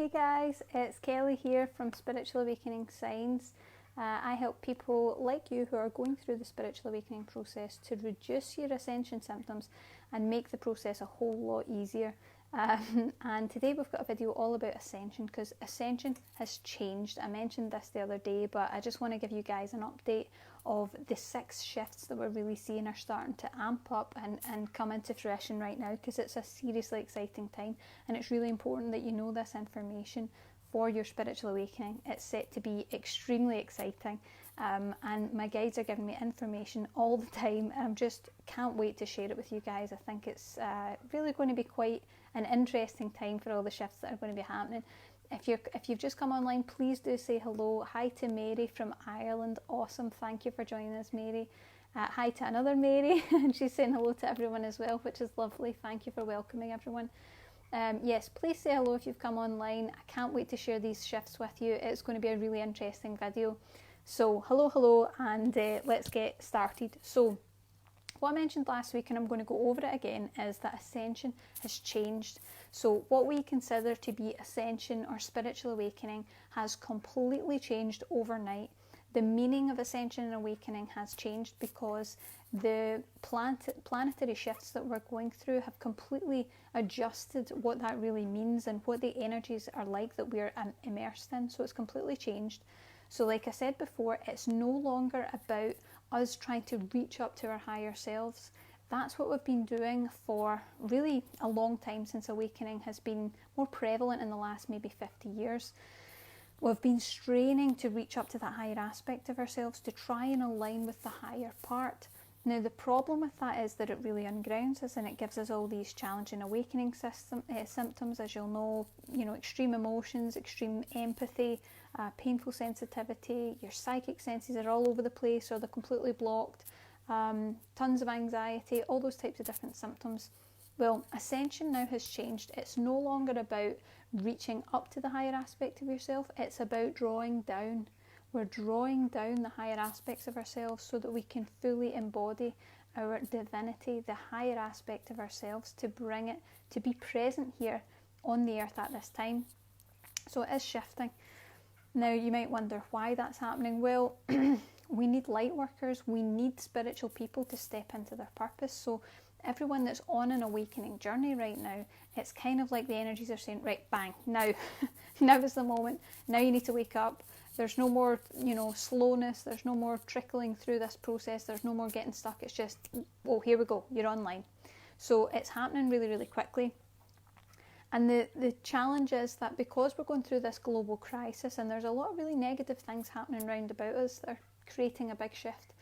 Hey guys, it's Kelly here from Spiritual Awakening Signs. I help people like you who are going through the spiritual awakening process to reduce your ascension symptoms and make the process a whole lot easier. And today we've got a video all about ascension, because ascension has changed. I mentioned this the other day, but I just want to give you guys an update of the 6 shifts that we're really seeing are starting to amp up and come into fruition right now, because it's a seriously exciting time, and it's really important that you know this information for your spiritual awakening. It's set to be extremely exciting, and my guides are giving me information all the time, and I just can't wait to share it with you guys. I think it's really going to be quite an interesting time for all the shifts that are going to be happening. If you've just come online, please do say hello. Hi to Mary from Ireland. Awesome, thank you for joining us, Mary. Hi to another Mary, and she's saying hello to everyone as well, which is lovely. Thank you for welcoming everyone. Yes, please say hello if you've come online. I can't wait to share these shifts with you. It's going to be a really interesting video. So hello, and let's get started. So what I mentioned last week, and I'm going to go over it again, is that ascension has changed. So what we consider to be ascension or spiritual awakening has completely changed overnight. The meaning of ascension and awakening has changed because the planetary shifts that we're going through have completely adjusted what that really means and what the energies are like that we're immersed in. So it's completely changed. So like I said before, it's no longer about us trying to reach up to our higher selves. That's what we've been doing for really a long time, since awakening has been more prevalent in the last maybe 50 years. We've been straining to reach up to that higher aspect of ourselves, to try and align with the higher part. Now the problem with that is that it really ungrounds us, and it gives us all these challenging awakening symptoms, as you'll know, extreme emotions, extreme empathy, painful sensitivity. Your psychic senses are all over the place, or they're completely blocked, tons of anxiety, all those types of different symptoms. Well, ascension now has changed. It's no longer about reaching up to the higher aspect of yourself, it's about drawing down. We're drawing down the higher aspects of ourselves so that we can fully embody our divinity, the higher aspect of ourselves, to bring it to be present here on the earth at this time. So it is shifting. Now you might wonder why that's happening. Well, we need light workers, we need spiritual people to step into their purpose. So everyone that's on an awakening journey right now, it's kind of like the energies are saying, right, bang, now, now is the moment, now you need to wake up. There's no more, slowness, there's no more trickling through this process, there's no more getting stuck. It's just, oh, here we go, you're online. So it's happening really, really quickly. And the challenge is that because we're going through this global crisis, and there's a lot of really negative things happening around about us that are creating a big shift,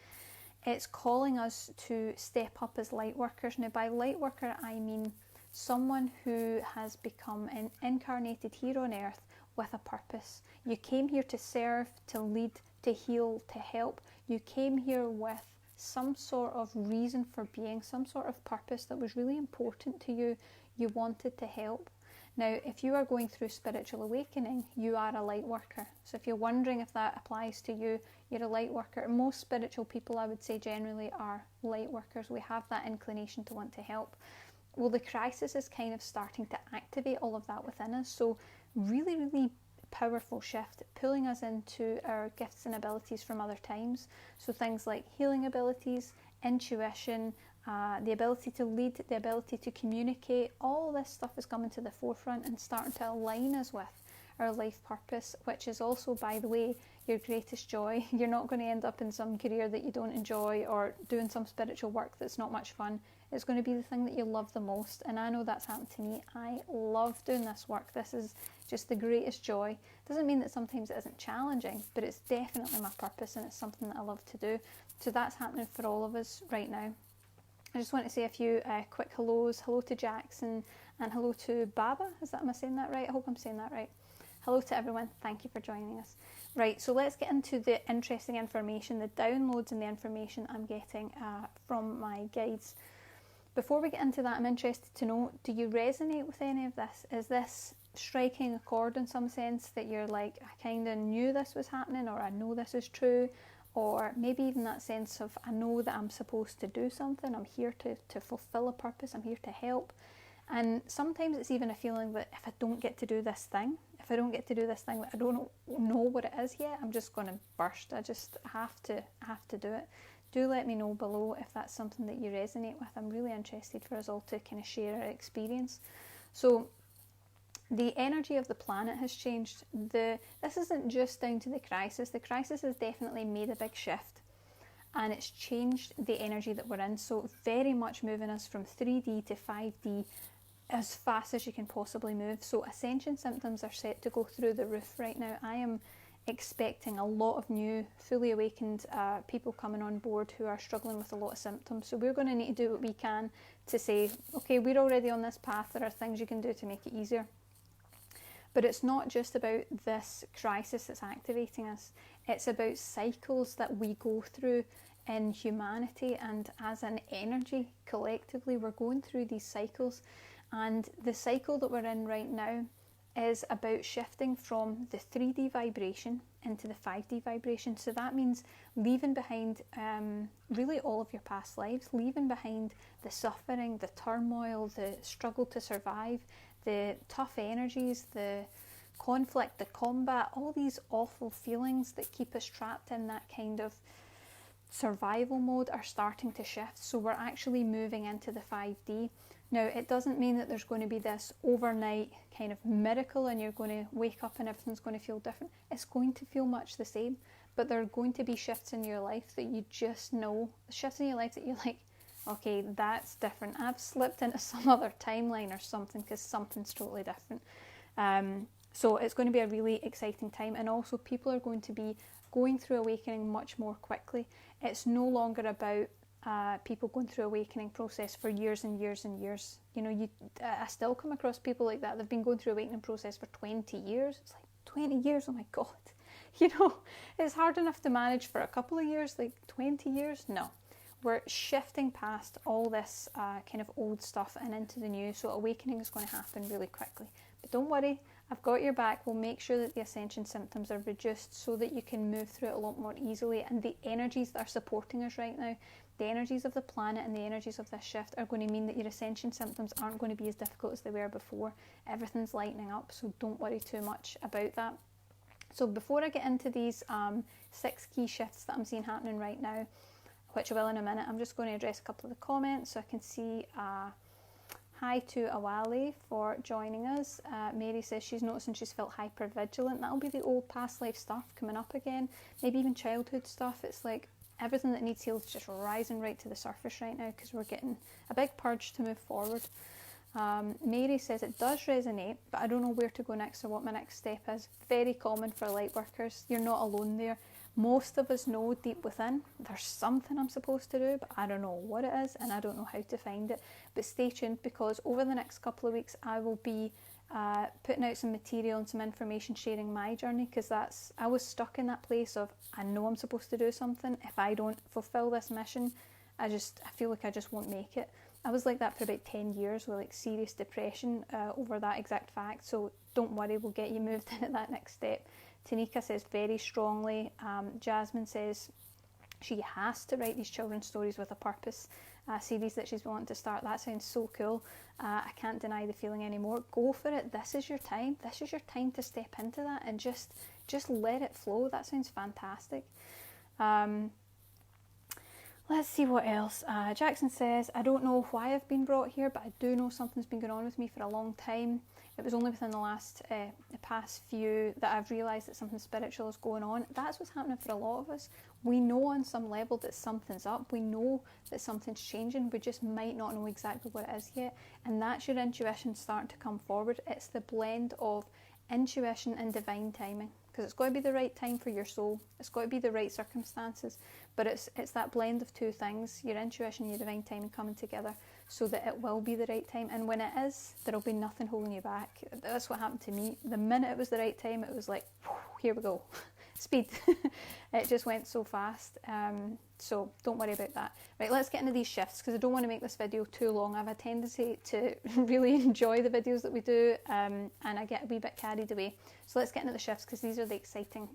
it's calling us to step up as light workers. Now by light worker, I mean someone who has become an incarnated here on earth with a purpose. You came here to serve, to lead, to heal, to help. You came here with some sort of reason for being, some sort of purpose that was really important to you. You wanted to help. Now, if you are going through spiritual awakening, you are a light worker. So if you're wondering if that applies to you, you're a light worker. Most spiritual people, I would say, generally are light workers. We have that inclination to want to help. Well, the crisis is kind of starting to activate all of that within us. So really, really powerful shift, pulling us into our gifts and abilities from other times. So things like healing abilities, intuition, the ability to lead, the ability to communicate, all this stuff is coming to the forefront and starting to align us with our life purpose, which is also, by the way, your greatest joy. You're not going to end up in some career that you don't enjoy, or doing some spiritual work that's not much fun. It's going to be the thing that you love the most, and I know that's happened to me. I love doing this work. This is just the greatest joy. Doesn't mean that sometimes it isn't challenging, but it's definitely my purpose, and it's something that I love to do. So that's happening for all of us right now. I just want to say a few quick hellos. Hello to Jackson, and hello to Baba. Am I saying that right? I hope I'm saying that right. Hello to everyone. Thank you for joining us. Right, so let's get into the interesting information, the downloads and the information I'm getting from my guides. Before we get into that, I'm interested to know, do you resonate with any of this? Is this striking a chord in some sense, that you're like, I kind of knew this was happening, or I know this is true? Or maybe even that sense of, I know that I'm supposed to do something, I'm here to fulfill a purpose, I'm here to help. And sometimes it's even a feeling that if I don't get to do this thing, if I don't get to do this thing that I don't know what it is yet, I'm just going to burst. I just have to do it. Do let me know below if that's something that you resonate with. I'm really interested for us all to kind of share our experience. So the energy of the planet has changed. This isn't just down to the crisis. The crisis has definitely made a big shift, and it's changed the energy that we're in. So very much moving us from 3D to 5D as fast as you can possibly move. So ascension symptoms are set to go through the roof right now. I am expecting a lot of new fully awakened people coming on board who are struggling with a lot of symptoms. So we're going to need to do what we can to say, okay, we're already on this path, there are things you can do to make it easier. But it's not just about this crisis that's activating us, it's about cycles that we go through in humanity, and as an energy collectively we're going through these cycles. And the cycle that we're in right now is about shifting from the 3D vibration into the 5D vibration. So that means leaving behind really all of your past lives, leaving behind the suffering, the turmoil, the struggle to survive, the tough energies, the conflict, the combat, all these awful feelings that keep us trapped in that kind of survival mode are starting to shift. So we're actually moving into the 5D. Now, it doesn't mean that there's going to be this overnight kind of miracle and you're going to wake up and everything's going to feel different. It's going to feel much the same, but there are going to be shifts in your life that you just know, shifts in your life that you're like, okay, that's different. I've slipped into some other timeline or something because something's totally different. So it's going to be a really exciting time, and also people are going to be going through awakening much more quickly. It's no longer about people going through awakening process for years and years and years. You know, I still come across people like that. They've been going through awakening process for 20 years. It's like 20 years, oh my God. You know, it's hard enough to manage for a couple of years, like 20 years? No. We're shifting past all this kind of old stuff and into the new. So awakening is going to happen really quickly. But don't worry, I've got your back. We'll make sure that the ascension symptoms are reduced so that you can move through it a lot more easily. And the energies that are supporting us right now, the energies of the planet and the energies of this shift, are going to mean that your ascension symptoms aren't going to be as difficult as they were before. Everything's lightening up, so don't worry too much about that. So before I get into these 6 key shifts that I'm seeing happening right now, which I will in a minute, I'm just going to address a couple of the comments. So I can see hi to Awali for joining us. Mary says she's noticing she's felt hyper vigilant. That'll be the old past life stuff coming up again, maybe even childhood stuff. It's like everything that needs healed is just rising right to the surface right now because we're getting a big purge to move forward. Mary says it does resonate, but I don't know where to go next or what my next step is. Very common for light workers. You're not alone there. Most of us know deep within there's something I'm supposed to do, but I don't know what it is and I don't know how to find it. But stay tuned, because over the next couple of weeks I will be putting out some material and some information sharing my journey, because I was stuck in that place of I know I'm supposed to do something. If I don't fulfill this mission, I feel like I just won't make it. I was like that for about 10 years with like serious depression over that exact fact. So don't worry, we'll get you moved into that next step. Tanika says very strongly. Jasmine says she has to write these children's stories with a purpose series that she's wanting to start. That sounds so cool. I can't deny the feeling anymore. Go for it. This is your time. This is your time to step into that and just let it flow. That sounds fantastic. Let's see what else. Jackson says, I don't know why I've been brought here, but I do know something's been going on with me for a long time. It was only within the past few that I've realised that something spiritual is going on. That's what's happening for a lot of us. We know on some level that something's up. We know that something's changing. We just might not know exactly what it is yet. And that's your intuition starting to come forward. It's the blend of intuition and divine timing. Because it's got to be the right time for your soul. It's got to be the right circumstances. But it's that blend of two things, your intuition and your divine timing coming together, so that it will be the right time. And when it is, there'll be nothing holding you back. That's what happened to me. The minute it was the right time, it was like, here we go. Speed. It just went so fast. So don't worry about that. Right, let's get into these shifts, because I don't want to make this video too long. I have a tendency to really enjoy the videos that we do, and I get a wee bit carried away. So let's get into the shifts, because these are the exciting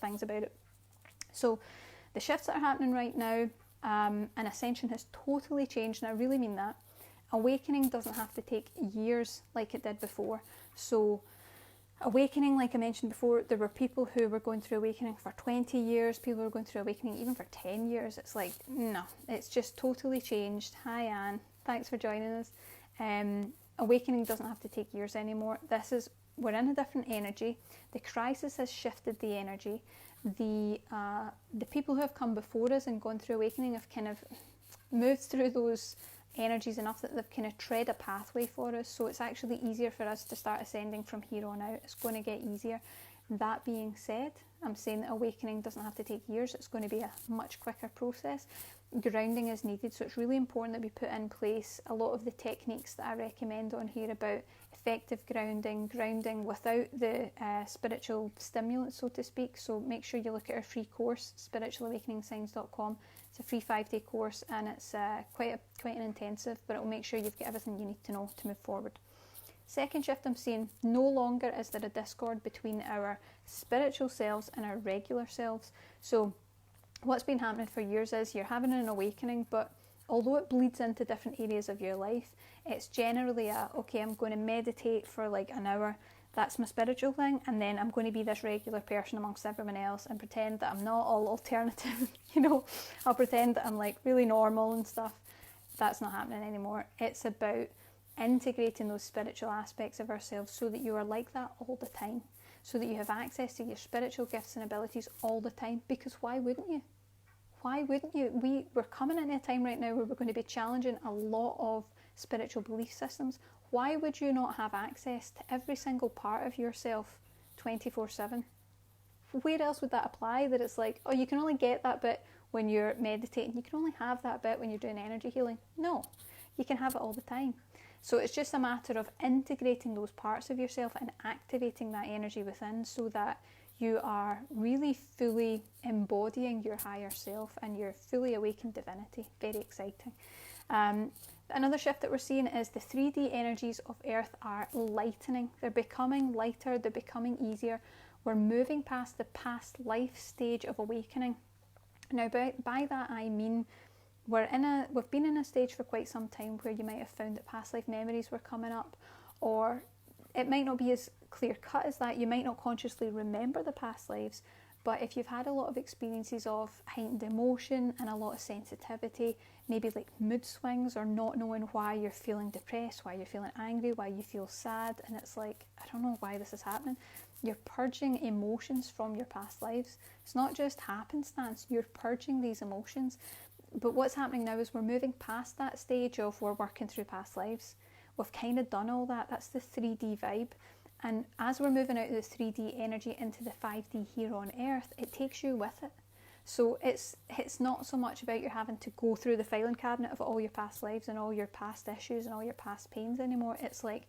things about it. So the shifts that are happening right now, and Ascension has totally changed, and I really mean that. Awakening doesn't have to take years like it did before. So Awakening, like I mentioned before, there were people who were going through awakening for 20 years, people were going through awakening even for 10 years. It's like, no, it's just totally changed. Hi Anne, thanks for joining us. Awakening doesn't have to take years anymore. We're in a different energy. The crisis has shifted the energy. The people who have come before us and gone through awakening have kind of moved through those energies enough that they've kind of tread a pathway for us, so it's actually easier for us to start ascending from here on out. It's going to get easier. That being said, I'm saying that awakening doesn't have to take years. It's going to be a much quicker process. Grounding is needed, so it's really important that we put in place a lot of the techniques that I recommend on here about effective grounding without the spiritual stimulants, so to speak. So make sure you look at our free course, spiritualawakeningsigns.com. It's a free 5-day course, and it's quite an intensive, but it will make sure you've got everything you need to know to move forward. Second shift I'm seeing, no longer is there a discord between our spiritual selves and our regular selves. So what's been happening for years is you're having an awakening, but although it bleeds into different areas of your life, it's generally okay, I'm going to meditate for like an hour. That's my spiritual thing, and then I'm going to be this regular person amongst everyone else and pretend that I'm not all alternative, I'll pretend that I'm like really normal and stuff. That's not happening anymore. It's about integrating those spiritual aspects of ourselves so that you are like that all the time, so that you have access to your spiritual gifts and abilities all the time, because why wouldn't you? Why wouldn't you? We're coming into a time right now where we're going to be challenging a lot of spiritual belief systems. Why would you not have access to every single part of yourself 24/7? Where else would that apply? That it's like, oh, you can only get that bit when you're meditating. You can only have that bit when you're doing energy healing. No, you can have it all the time. So it's just a matter of integrating those parts of yourself and activating that energy within, so that you are really fully embodying your higher self and your fully awakened divinity. Very exciting. Another shift that we're seeing is the 3D energies of Earth are lightening. They're becoming lighter, they're becoming easier. We're moving past the past life stage of awakening. Now, by that I mean we've been in a stage for quite some time where you might have found that past life memories were coming up, or it might not be as clear cut as that. You might not consciously remember the past lives, but if you've had a lot of experiences of heightened emotion and a lot of sensitivity, maybe like mood swings or not knowing why you're feeling depressed, why you're feeling angry, why you feel sad, and it's like, I don't know why this is happening. You're purging emotions from your past lives. It's not just happenstance, you're purging these emotions. But what's happening now is we're moving past that stage of we're working through past lives. We've kind of done all that. That's the 3D vibe. And as we're moving out of the 3D energy into the 5D here on Earth, it takes you with it. So it's not so much about you having to go through the filing cabinet of all your past lives and all your past issues and all your past pains anymore. It's like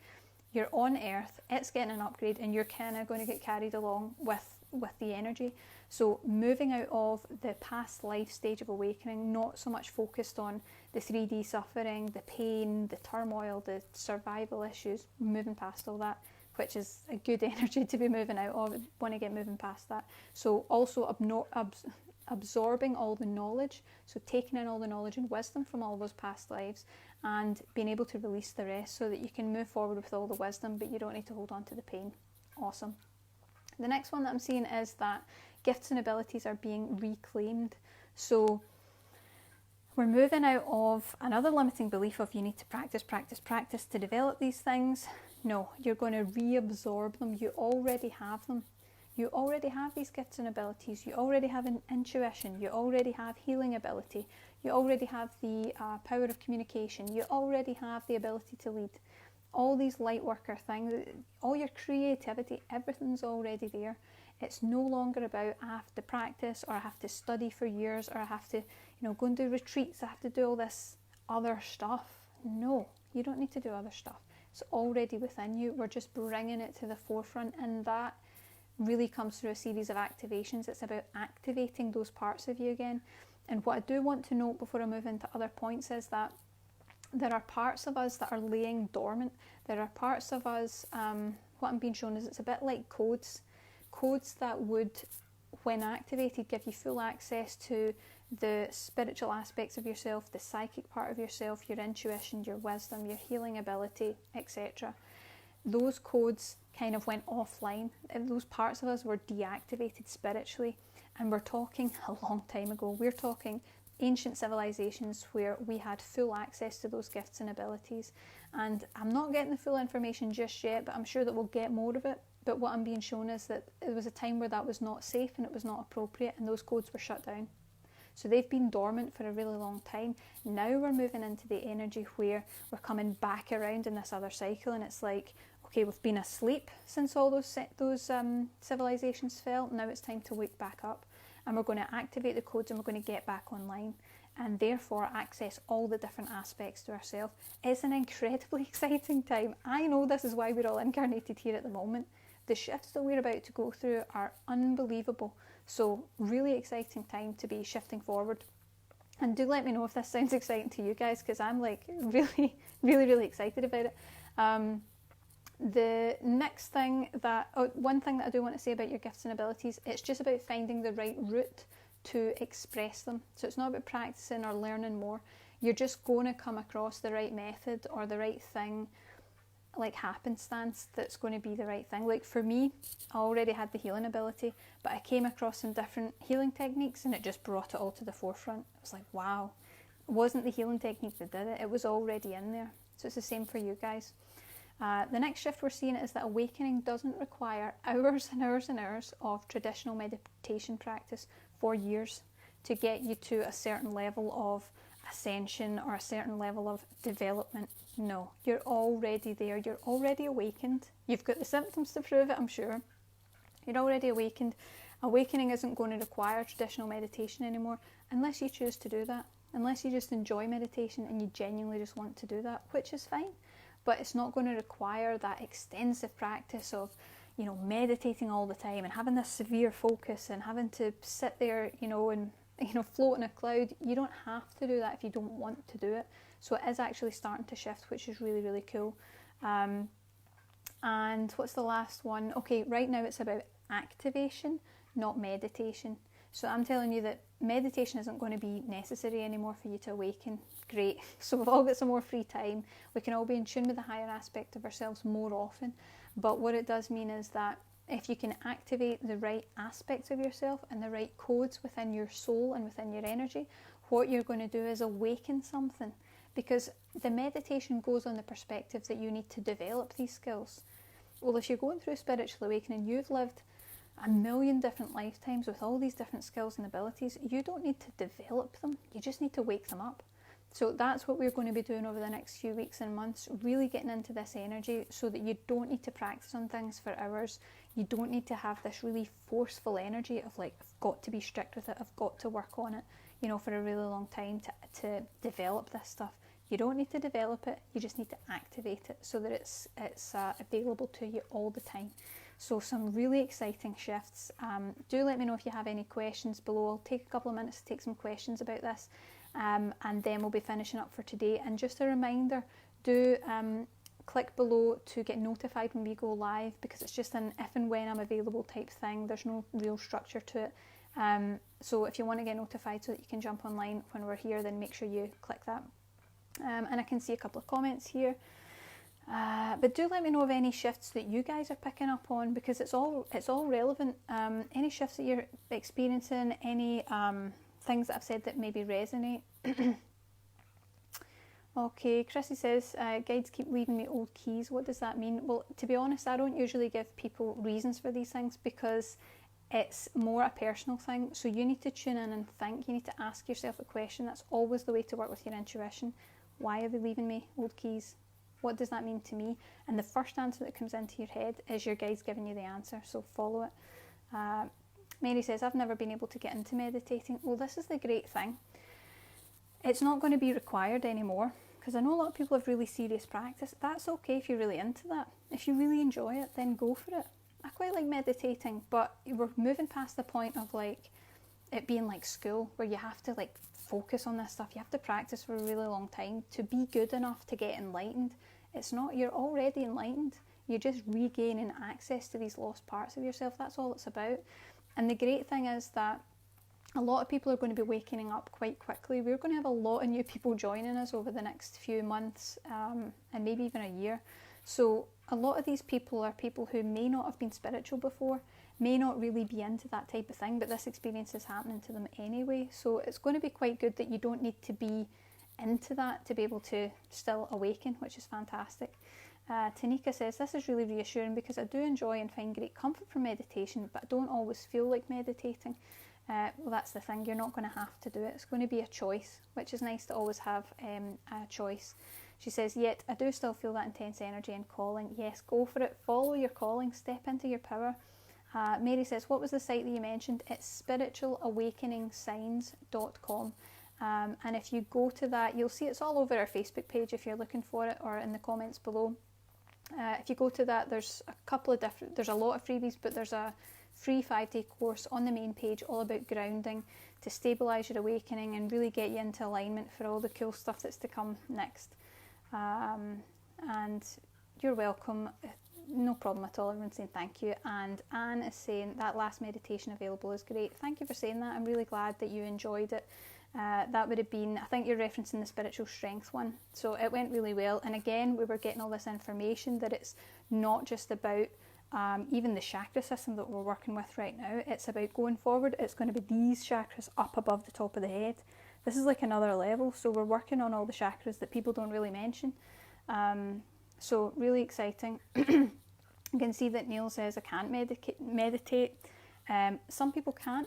you're on Earth, it's getting an upgrade, and you're kind of going to get carried along with the energy. So moving out of the past life stage of awakening, not so much focused on the 3D suffering, the pain, the turmoil, the survival issues, moving past all that, which is a good energy to be moving out of. Want to get moving past that. So also absorbing all the knowledge, so taking in all the knowledge and wisdom from all those past lives and being able to release the rest so that you can move forward with all the wisdom, but you don't need to hold on to the pain. Awesome. The next one that I'm seeing is that gifts and abilities are being reclaimed. So we're moving out of another limiting belief of you need to practice to develop these things. No, you're going to reabsorb them. You already have them. You already have these gifts and abilities. You already have an intuition. You already have healing ability. You already have the power of communication. You already have the ability to lead. All these light worker things, all your creativity, everything's already there. It's no longer about I have to practice, or I have to study for years, or I have to, go and do retreats. I have to do all this other stuff. No, you don't need to do other stuff. It's already within you. We're just bringing it to the forefront, and that really comes through a series of activations. It's about activating those parts of you again. And what I do want to note before I move into other points is that there are parts of us that are laying dormant. There are parts of us, what I'm being shown is it's a bit like codes that would, when activated, give you full access to the spiritual aspects of yourself, the psychic part of yourself, your intuition, your wisdom, your healing ability, etc. those codes kind of went offline. Those parts of us were deactivated spiritually, and we're talking a long time ago. We're talking ancient civilizations where we had full access to those gifts and abilities. And I'm not getting the full information just yet, but I'm sure that we'll get more of it. But what I'm being shown is that it was a time where that was not safe and it was not appropriate, and those codes were shut down. So they've been dormant for a really long time. Now we're moving into the energy where we're coming back around in this other cycle, and it's like, okay, we've been asleep since all those civilizations fell. Now it's time to wake back up, and we're going to activate the codes, and we're going to get back online, and therefore access all the different aspects to ourselves. It's an incredibly exciting time. I know this is why we're all incarnated here at the moment. The shifts that we're about to go through are unbelievable. So really exciting time to be shifting forward. And do let me know if this sounds exciting to you guys, because I'm like really, really, really excited about it. The next thing one thing that I do want to say about your gifts and abilities, it's just about finding the right route to express them. So it's not about practicing or learning more. You're just going to come across the right method or the right thing, like happenstance, that's going to be the right thing. Like for me, I already had the healing ability, but I came across some different healing techniques and it just brought it all to the forefront. I was like, wow, it wasn't the healing technique that did it, it was already in there. So it's the same for you guys. The next shift we're seeing is that awakening doesn't require hours and hours and hours of traditional meditation practice for years to get you to a certain level of ascension or a certain level of development. No, you're already there, you're already awakened. You've got the symptoms to prove it, I'm sure. You're already awakened. Awakening isn't going to require traditional meditation anymore unless you choose to do that. Unless you just enjoy meditation and you genuinely just want to do that, which is fine. But it's not going to require that extensive practice of, meditating all the time and having this severe focus and having to sit there, and float in a cloud. You don't have to do that if you don't want to do it. So it is actually starting to shift, which is really, really cool. And what's the last one? Okay, right now it's about activation, not meditation. So I'm telling you that meditation isn't going to be necessary anymore for you to awaken. Great. So we've all got some more free time. We can all be in tune with the higher aspect of ourselves more often. But what it does mean is that if you can activate the right aspects of yourself and the right codes within your soul and within your energy, what you're going to do is awaken something. Because the meditation goes on the perspective that you need to develop these skills. Well, if you're going through spiritual awakening, you've lived a million different lifetimes with all these different skills and abilities. You don't need to develop them, you just need to wake them up. So that's what we're going to be doing over the next few weeks and months, really getting into this energy so that you don't need to practice on things for hours. You don't need to have this really forceful energy of like, I've got to be strict with it, I've got to work on it, for a really long time to develop this stuff. You don't need to develop it, you just need to activate it so that it's available to you all the time. So some really exciting shifts. Do let me know if you have any questions below. I'll take a couple of minutes to take some questions about this, and then we'll be finishing up for today. And just a reminder, do click below to get notified when we go live, because it's just an if and when I'm available type thing. There's no real structure to it. So if you want to get notified so that you can jump online when we're here, then make sure you click that. And I can see a couple of comments here. But do let me know of any shifts that you guys are picking up on, because it's all relevant. Any shifts that you're experiencing, any things that I've said that maybe resonate. Okay, Chrissy says, guides keep leaving me old keys. What does that mean? Well, to be honest, I don't usually give people reasons for these things because it's more a personal thing. So you need to tune in and think. You need to ask yourself a question. That's always the way to work with your intuition. Why are they leaving me old keys? What does that mean to me? And the first answer that comes into your head is your guides giving you the answer, so follow it. Mary says, I've never been able to get into meditating. Well, this is the great thing. It's not going to be required anymore, because I know a lot of people have really serious practice. That's okay if you're really into that. If you really enjoy it, then go for it. I quite like meditating, but we're moving past the point of like it being like school, where you have to like focus on this stuff. You have to practice for a really long time to be good enough to get enlightened. It's not, you're already enlightened. You're just regaining access to these lost parts of yourself. That's all it's about. And the great thing is that a lot of people are going to be waking up quite quickly. We're going to have a lot of new people joining us over the next few months, and maybe even a year. So a lot of these people are people who may not have been spiritual before, may not really be into that type of thing, but this experience is happening to them anyway. So it's going to be quite good that you don't need to be into that to be able to still awaken, which is fantastic. Tanika says, this is really reassuring because I do enjoy and find great comfort from meditation, but I don't always feel like meditating. Well, that's the thing, you're not going to have to do it. It's going to be a choice, which is nice to always have a choice. She says, yet I do still feel that intense energy and calling. Yes, go for it. Follow your calling. Step into your power. Mary says, what was the site that you mentioned? It's spiritualawakeningsigns.com. And if you go to that, you'll see it's all over our Facebook page if you're looking for it, or in the comments below. If you go to that, there's a lot of freebies, but there's a free 5-day course on the main page all about grounding to stabilise your awakening and really get you into alignment for all the cool stuff that's to come next. And you're welcome. No problem at all. Everyone's saying thank you. And Anne is saying that last meditation available is great. Thank you for saying that. I'm really glad that you enjoyed it. That would have been, I think you're referencing the spiritual strength one. So it went really well. And again, we were getting all this information that it's not just about even the chakra system that we're working with right now. It's about going forward. It's going to be these chakras up above the top of the head. This is like another level. So we're working on all the chakras that people don't really mention. So really exciting. You can see that Neil says, I can't meditate. Some people can't.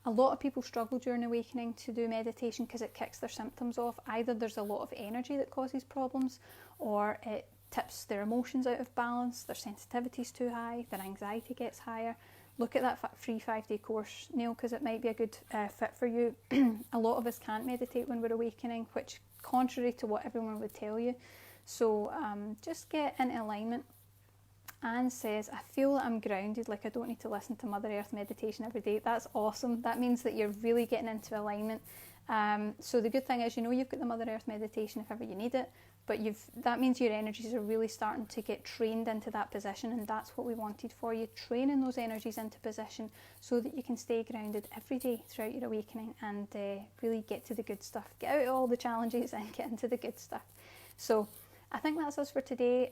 A lot of people struggle during awakening to do meditation because it kicks their symptoms off. Either there's a lot of energy that causes problems, or it tips their emotions out of balance, their sensitivity's too high, their anxiety gets higher. Look at that free 5-day course, Neil, because it might be a good fit for you. A lot of us can't meditate when we're awakening, which contrary to what everyone would tell you. So just get into alignment. Anne says, I feel that I'm grounded, like I don't need to listen to Mother Earth meditation every day. That's awesome. That means that you're really getting into alignment. So the good thing is, you've got the Mother Earth meditation if ever you need it, but that means your energies are really starting to get trained into that position, and that's what we wanted for you, training those energies into position so that you can stay grounded every day throughout your awakening and really get to the good stuff. Get out all the challenges and get into the good stuff. So I think that's us for today.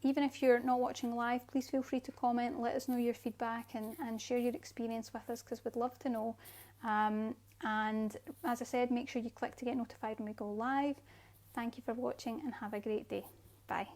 Even if you're not watching live, please feel free to comment, let us know your feedback and share your experience with us, because we'd love to know. And as I said, make sure you click to get notified when we go live. Thank you for watching and have a great day. Bye.